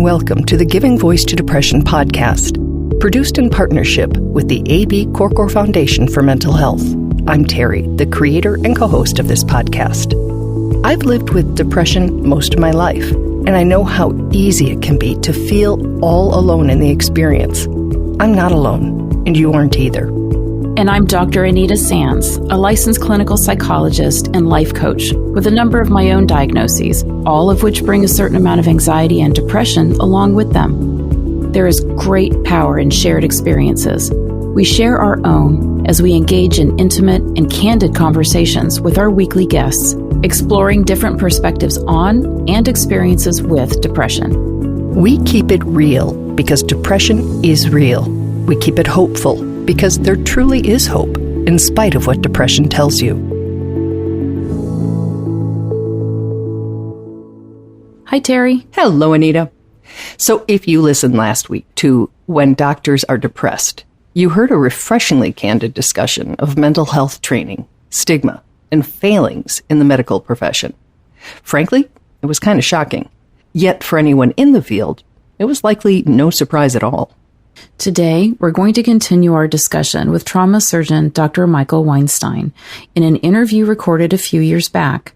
welcome to the Giving Voice to Depression podcast, produced in partnership with the A.B. Korkor Foundation for Mental Health. I'm Terry, the creator and co-host of this podcast. I've lived with depression most of my life, and I know how easy it can be to feel all alone in the experience. I'm not alone, and you aren't either. And I'm Dr. Anita Sands, a licensed clinical psychologist and life coach with a number of my own diagnoses, all of which bring a certain amount of anxiety and depression along with them. There is great power in shared experiences. We share our own as we engage in intimate and candid conversations with our weekly guests, exploring different perspectives on and experiences with depression. We keep it real because depression is real. We keep it hopeful because there truly is hope, in spite of what depression tells you. Hi, Terry. Hello, Anita. So if you listened last week to When Doctors Are Depressed, you heard a refreshingly candid discussion of mental health training, stigma, and failings in the medical profession. Frankly, it was kind of shocking. Yet for anyone in the field, it was likely no surprise at all. Today, we're going to continue our discussion with trauma surgeon Dr. Michael Weinstein in an interview recorded a few years back.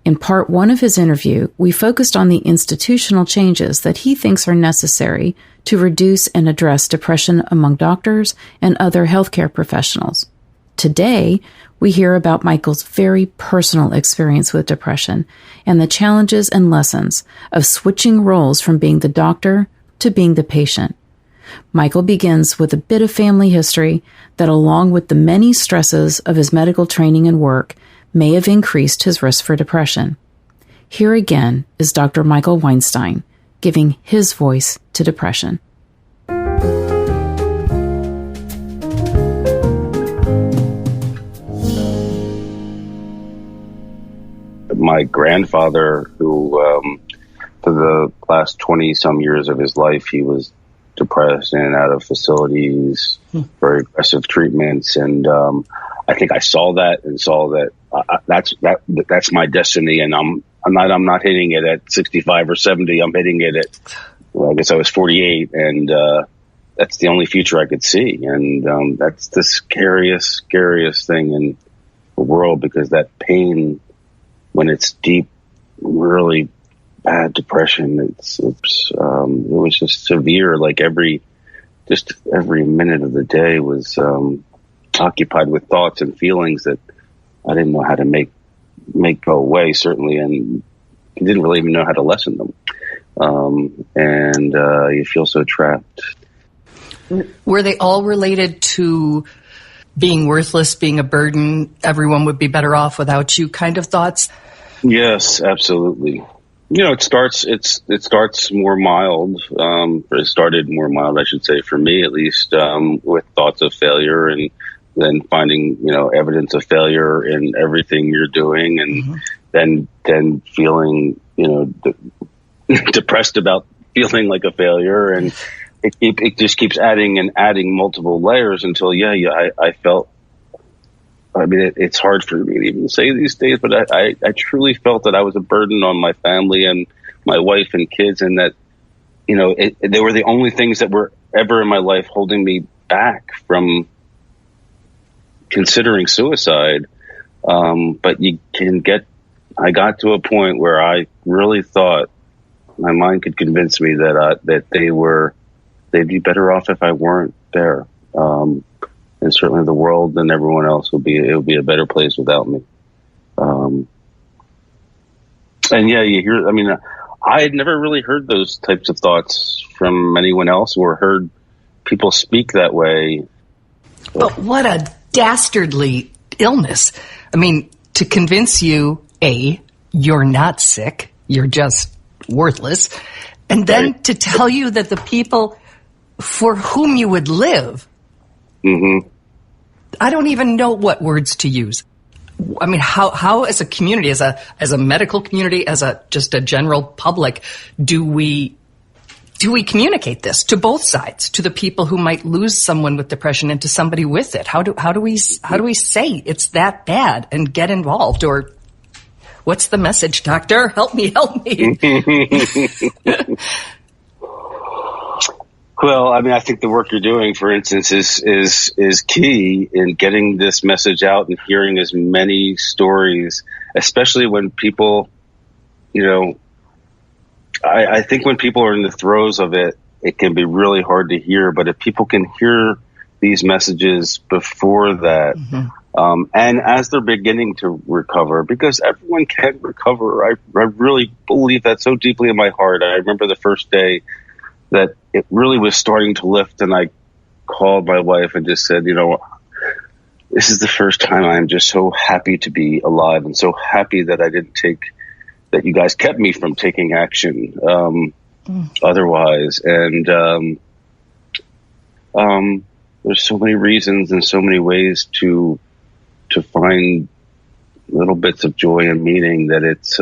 In part one of his interview, we focused on the institutional changes that he thinks are necessary to reduce and address depression among doctors and other healthcare professionals. Today, we hear about Michael's very personal experience with depression and the challenges and lessons of switching roles from being the doctor to being the patient. Michael begins with a bit of family history that, along with the many stresses of his medical training and work, may have increased his risk for depression. Here again is Dr. Michael Weinstein giving his voice to depression. My grandfather, who for the last 20-some years of his life, he was depressed in and out of facilities, very aggressive treatments, and I think I saw that that's my destiny, and I'm not hitting it at 65 or 70. I'm hitting it at, well, I guess I was 48, and that's the only future I could see, and that's the scariest thing in the world, because that pain, when it's deep, really bad depression, it was just severe. Like every minute of the day was occupied with thoughts and feelings that I didn't know how to make go away, certainly, and didn't really even know how to lessen them. And you feel so trapped. Were they all related to being worthless, being a burden, everyone would be better off without you kind of thoughts? Yes, absolutely. It starts more mild. It started more mild, I should say, for me at least, with thoughts of failure, and then finding, evidence of failure in everything you're doing, and then feeling, depressed about feeling like a failure, and it just keeps adding and adding multiple layers until, I felt. I mean, it's hard for me to even say these days, but I truly felt that I was a burden on my family and my wife and kids, and that, they were the only things that were ever in my life holding me back from considering suicide. But I got to a point where I really thought my mind could convince me that they'd be better off if I weren't there. And certainly the world and everyone else would be a better place without me. And you hear, I had never really heard those types of thoughts from anyone else, or heard people speak that way. But what a dastardly illness. To convince you, A, you're not sick, you're just worthless, and then Right. to tell you that the people for whom you would live, I don't even know what words to use. How as a community, as a medical community, as just a general public, do we communicate this to both sides, to the people who might lose someone with depression and to somebody with it? How do we say it's that bad and get involved? Or what's the message, doctor? Help me. Well, I mean, I think the work you're doing, for instance, is key in getting this message out and hearing as many stories, especially when people, I think when people are in the throes of it, it can be really hard to hear. But if people can hear these messages before that, and as they're beginning to recover, because everyone can recover, I really believe that so deeply in my heart. I remember the first day that it really was starting to lift, and I called my wife and just said, this is the first time I'm just so happy to be alive and so happy that that you guys kept me from taking action otherwise. And there's so many reasons and so many ways to find little bits of joy and meaning that it's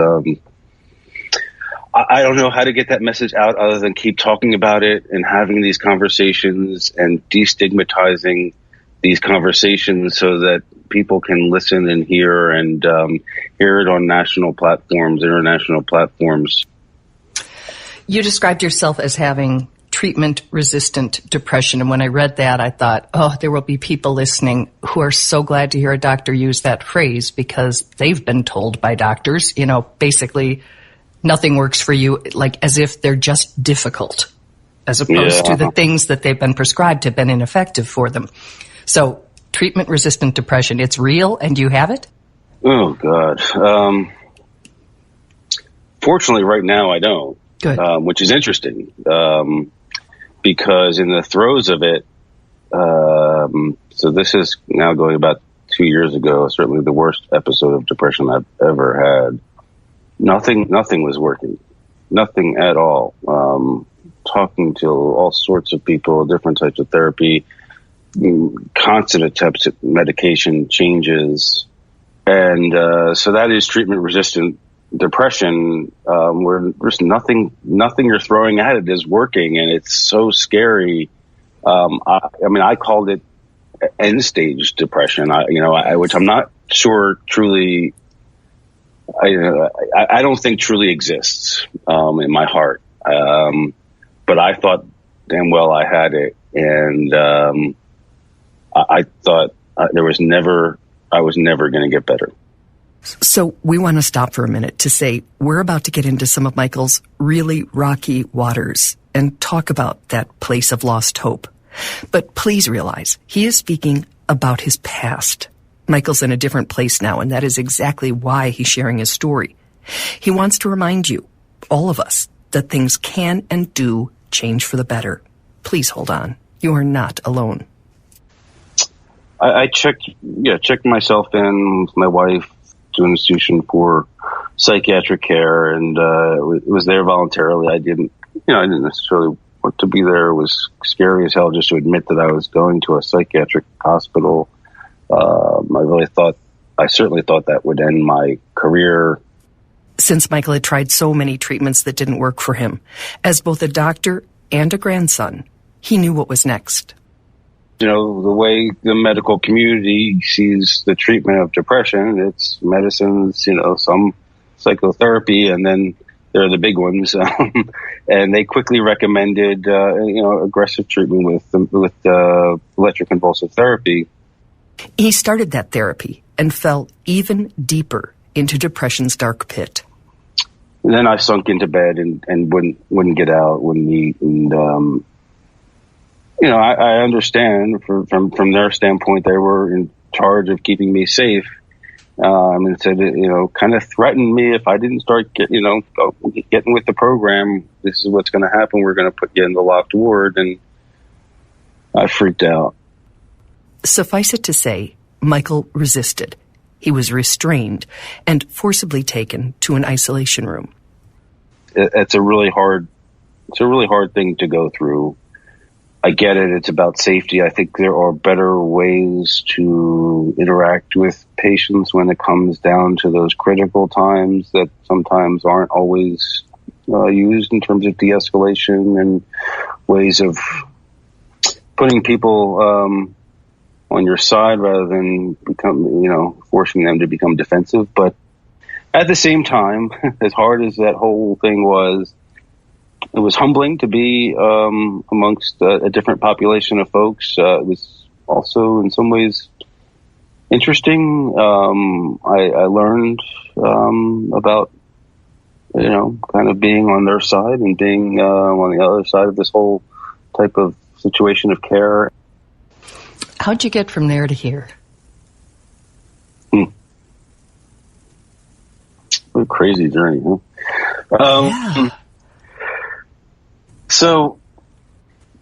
I don't know how to get that message out other than keep talking about it and having these conversations and destigmatizing these conversations so that people can listen and hear it on national platforms, international platforms. You described yourself as having treatment-resistant depression. And when I read that, I thought, there will be people listening who are so glad to hear a doctor use that phrase because they've been told by doctors, basically nothing works for you, like as if they're just difficult, as opposed to the things that they've been prescribed have been ineffective for them. So treatment-resistant depression, it's real and you have it? Oh, God. Fortunately, right now I don't. Good. Which is interesting because in the throes of it, so this is now going about 2 years ago, certainly the worst episode of depression I've ever had. Nothing was working. Nothing at all. Talking to all sorts of people, different types of therapy, constant attempts at medication changes. And so that is treatment-resistant depression, where there's nothing you're throwing at it is working, and it's so scary. I called it end-stage depression, which I'm not sure truly... I don't think truly exists in my heart. But I thought damn well I had it. And I thought I was never going to get better. So we want to stop for a minute to say we're about to get into some of Michael's really rocky waters and talk about that place of lost hope. But please realize he is speaking about his past. Michael's in a different place now, and that is exactly why he's sharing his story. He wants to remind you, all of us, that things can and do change for the better. Please hold on. You are not alone. I checked myself in with my wife to an institution for psychiatric care, and it was there voluntarily. I didn't necessarily want to be there. It was scary as hell just to admit that I was going to a psychiatric hospital. I certainly thought that would end my career. Since Michael had tried so many treatments that didn't work for him, as both a doctor and a grandson, he knew what was next. The way the medical community sees the treatment of depression, it's medicines, some psychotherapy, and then there are the big ones. And they quickly recommended, aggressive treatment with electroconvulsive therapy. He started that therapy and fell even deeper into depression's dark pit. And then I sunk into bed and wouldn't get out, wouldn't eat. And, I understand from their standpoint, they were in charge of keeping me safe. And said, kind of threatened me if I didn't start getting with the program, this is what's going to happen. We're going to put you in the locked ward. And I freaked out. Suffice it to say, Michael resisted. He was restrained and forcibly taken to an isolation room. It's a really hard thing to go through. I get it. It's about safety. I think there are better ways to interact with patients when it comes down to those critical times that sometimes aren't always used in terms of de-escalation and ways of putting people on your side rather than forcing them to become defensive. But at the same time, as hard as that whole thing was, It was humbling to be amongst a different population of folks. It was also in some ways interesting. I learned about, kind of being on their side and being on the other side of this whole type of situation of care. How'd you get from there to here? What a crazy journey, huh? Yeah. So,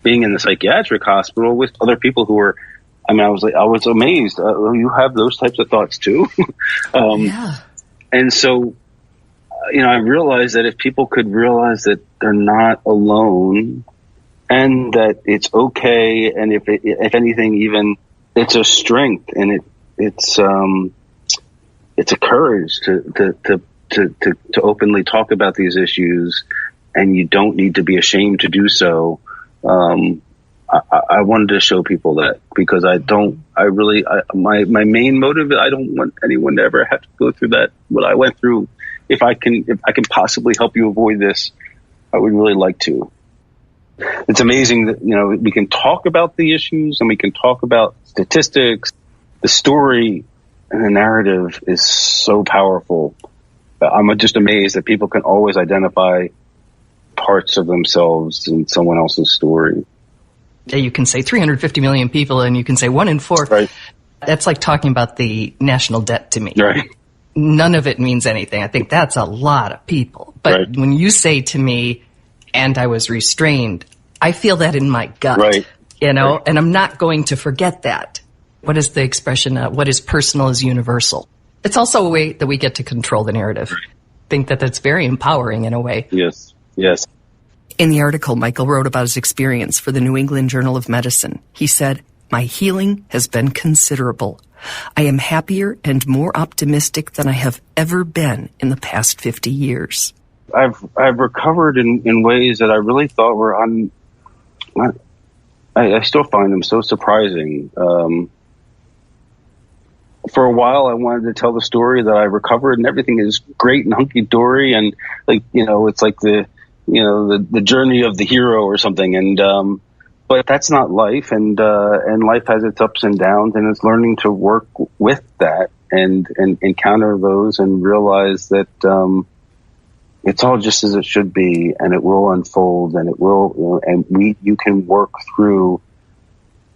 being in the psychiatric hospital with other people who were, I was amazed. You have those types of thoughts too. Yeah. And so, I realized that if people could realize that they're not alone and that it's okay, and if anything, even it's a strength, and it's a courage to openly talk about these issues, and you don't need to be ashamed to do so. I wanted to show people that, because my main motive, I don't want anyone to ever have to go through what I went through. If I can possibly help you avoid this, I would really like to. It's amazing that, we can talk about the issues and we can talk about statistics. The story and the narrative is so powerful. I'm just amazed that people can always identify parts of themselves in someone else's story. Yeah, you can say 350 million people, and you can say 1 in 4. Right. That's like talking about the national debt to me. Right. None of it means anything. I think that's a lot of people. But right. When you say to me, and I was restrained, I feel that in my gut. Right. Right. And I'm not going to forget that. What is the expression? What is personal is universal. It's also a way that we get to control the narrative. Right. I think that that's very empowering in a way. Yes. Yes. In the article Michael wrote about his experience for the New England Journal of Medicine, he said, "My healing has been considerable. I am happier and more optimistic than I have ever been in the past 50 years. I've recovered in ways that I really thought were I still find them so surprising. For a while, I wanted to tell the story that I recovered and everything is great and hunky-dory, and it's like the journey of the hero or something. And but that's not life, and life has its ups and downs, and it's learning to work with that and encounter those and realize that it's all just as it should be, and it will unfold, and it will, you can work through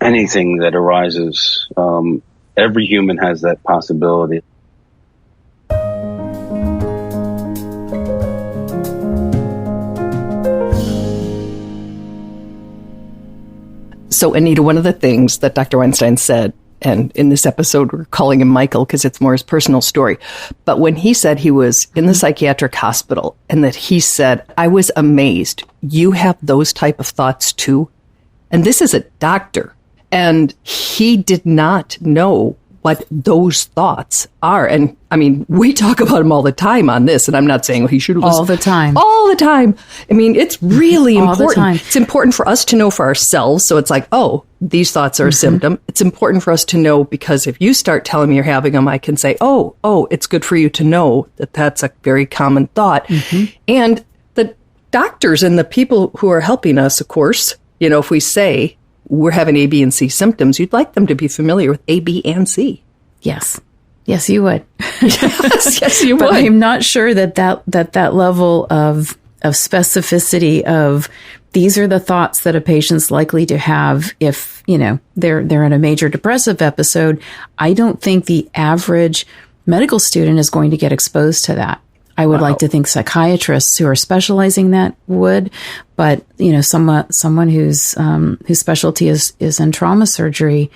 anything that arises. Every human has that possibility. So, Anita, one of the things that Dr. Weinstein said, and in this episode we're calling him Michael because it's more his personal story, but when he said he was in the psychiatric hospital and that he said, "I was amazed, you have those type of thoughts too?" And this is a doctor, and he did not know what those thoughts are. And I mean, we talk about them all the time on this, and I'm not saying he should have all the time. All the time. I mean, it's really all important. The time. It's important for us to know for ourselves. So it's like, oh, these thoughts are a symptom. It's important for us to know, because if you start telling me you're having them, I can say, oh, it's good for you to know that that's a very common thought. And the doctors and the people who are helping us, of course, if we say we're having A, B, and C symptoms, you'd like them to be familiar with A, B, and C. Yes. Yes, you would. yes, you would. But I'm not sure that level of specificity of these are the thoughts that a patient's likely to have if, they're in a major depressive episode. I don't think the average medical student is going to get exposed to that. I would like to think psychiatrists who are specializing that would, but someone whose specialty is in trauma surgery,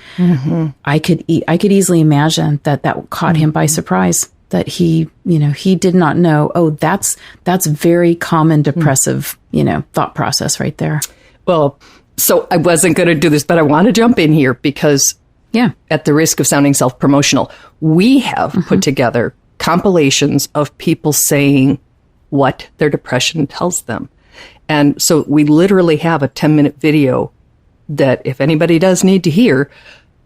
I could easily imagine that caught him by surprise. That he did not know. Oh, that's very common depressive thought process right there. Well, so I wasn't going to do this, but I want to jump in here because, at the risk of sounding self-promotional, we have put together compilations of people saying what their depression tells them. And so we literally have a 10-minute video that if anybody does need to hear,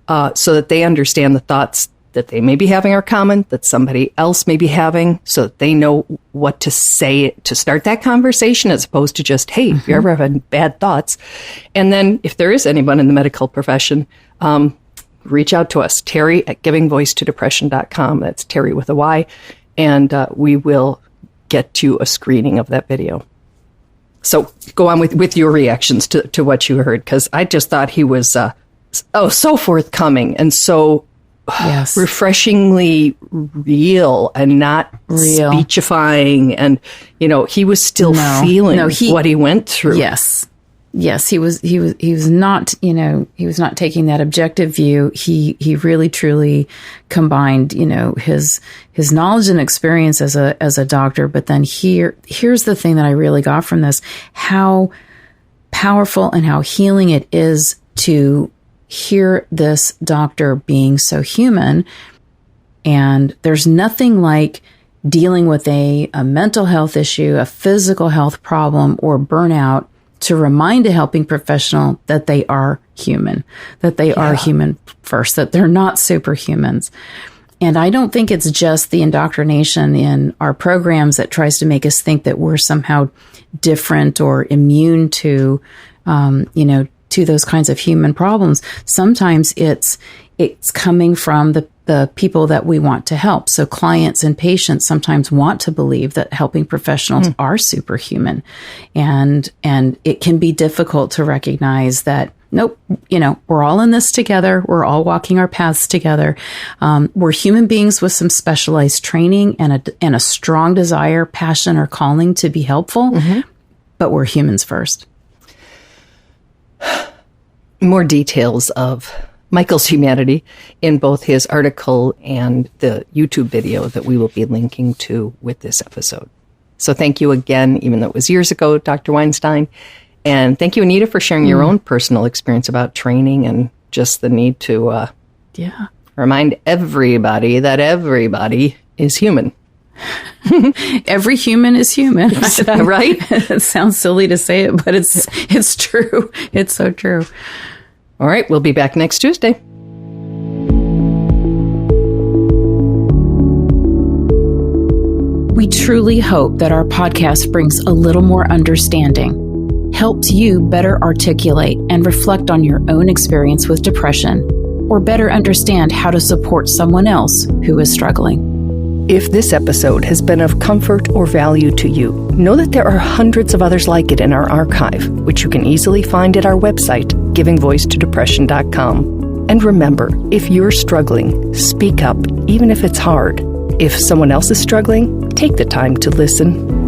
so that they understand the thoughts that they may be having are common, that somebody else may be having, so that they know what to say to start that conversation, as opposed to just, hey, if you're ever having bad thoughts. And then if there is anyone in the medical profession, reach out to us, Terry at givingvoicetodepression.com. That's Terry with a Y. And we will get you a screening of that video. So go on with your reactions to what you heard, because I just thought he was so forthcoming and so refreshingly real and not speechifying. And, he was still feeling what he went through. Yes, he was not, he was not taking that objective view. He really truly combined, his knowledge and experience as a doctor. But then here's the thing that I really got from this: how powerful and how healing it is to hear this doctor being so human. And there's nothing like dealing with a mental health issue, a physical health problem, or burnout to remind a helping professional that they are human, that they are human first, that they're not superhumans. And I don't think it's just the indoctrination in our programs that tries to make us think that we're somehow different or immune to, to those kinds of human problems. Sometimes it's coming from the people that we want to help. So clients and patients sometimes want to believe that helping professionals are superhuman. And it can be difficult to recognize that, nope, we're all in this together. We're all walking our paths together. We're human beings with some specialized training and a strong desire, passion, or calling to be helpful, but we're humans first. More details of Michael's humanity in both his article and the YouTube video that we will be linking to with this episode. So thank you again, even though it was years ago, Dr. Weinstein. And thank you, Anita, for sharing your own personal experience about training and just the need to remind everybody that everybody is human. Every human is human. Right? It sounds silly to say it, but it's true. It's so true. All right, we'll be back next Tuesday. We truly hope that our podcast brings a little more understanding, helps you better articulate and reflect on your own experience with depression, or better understand how to support someone else who is struggling. If this episode has been of comfort or value to you, know that there are hundreds of others like it in our archive, which you can easily find at our website, givingvoicetodepression.com. And remember, if you're struggling, speak up, even if it's hard. If someone else is struggling, take the time to listen.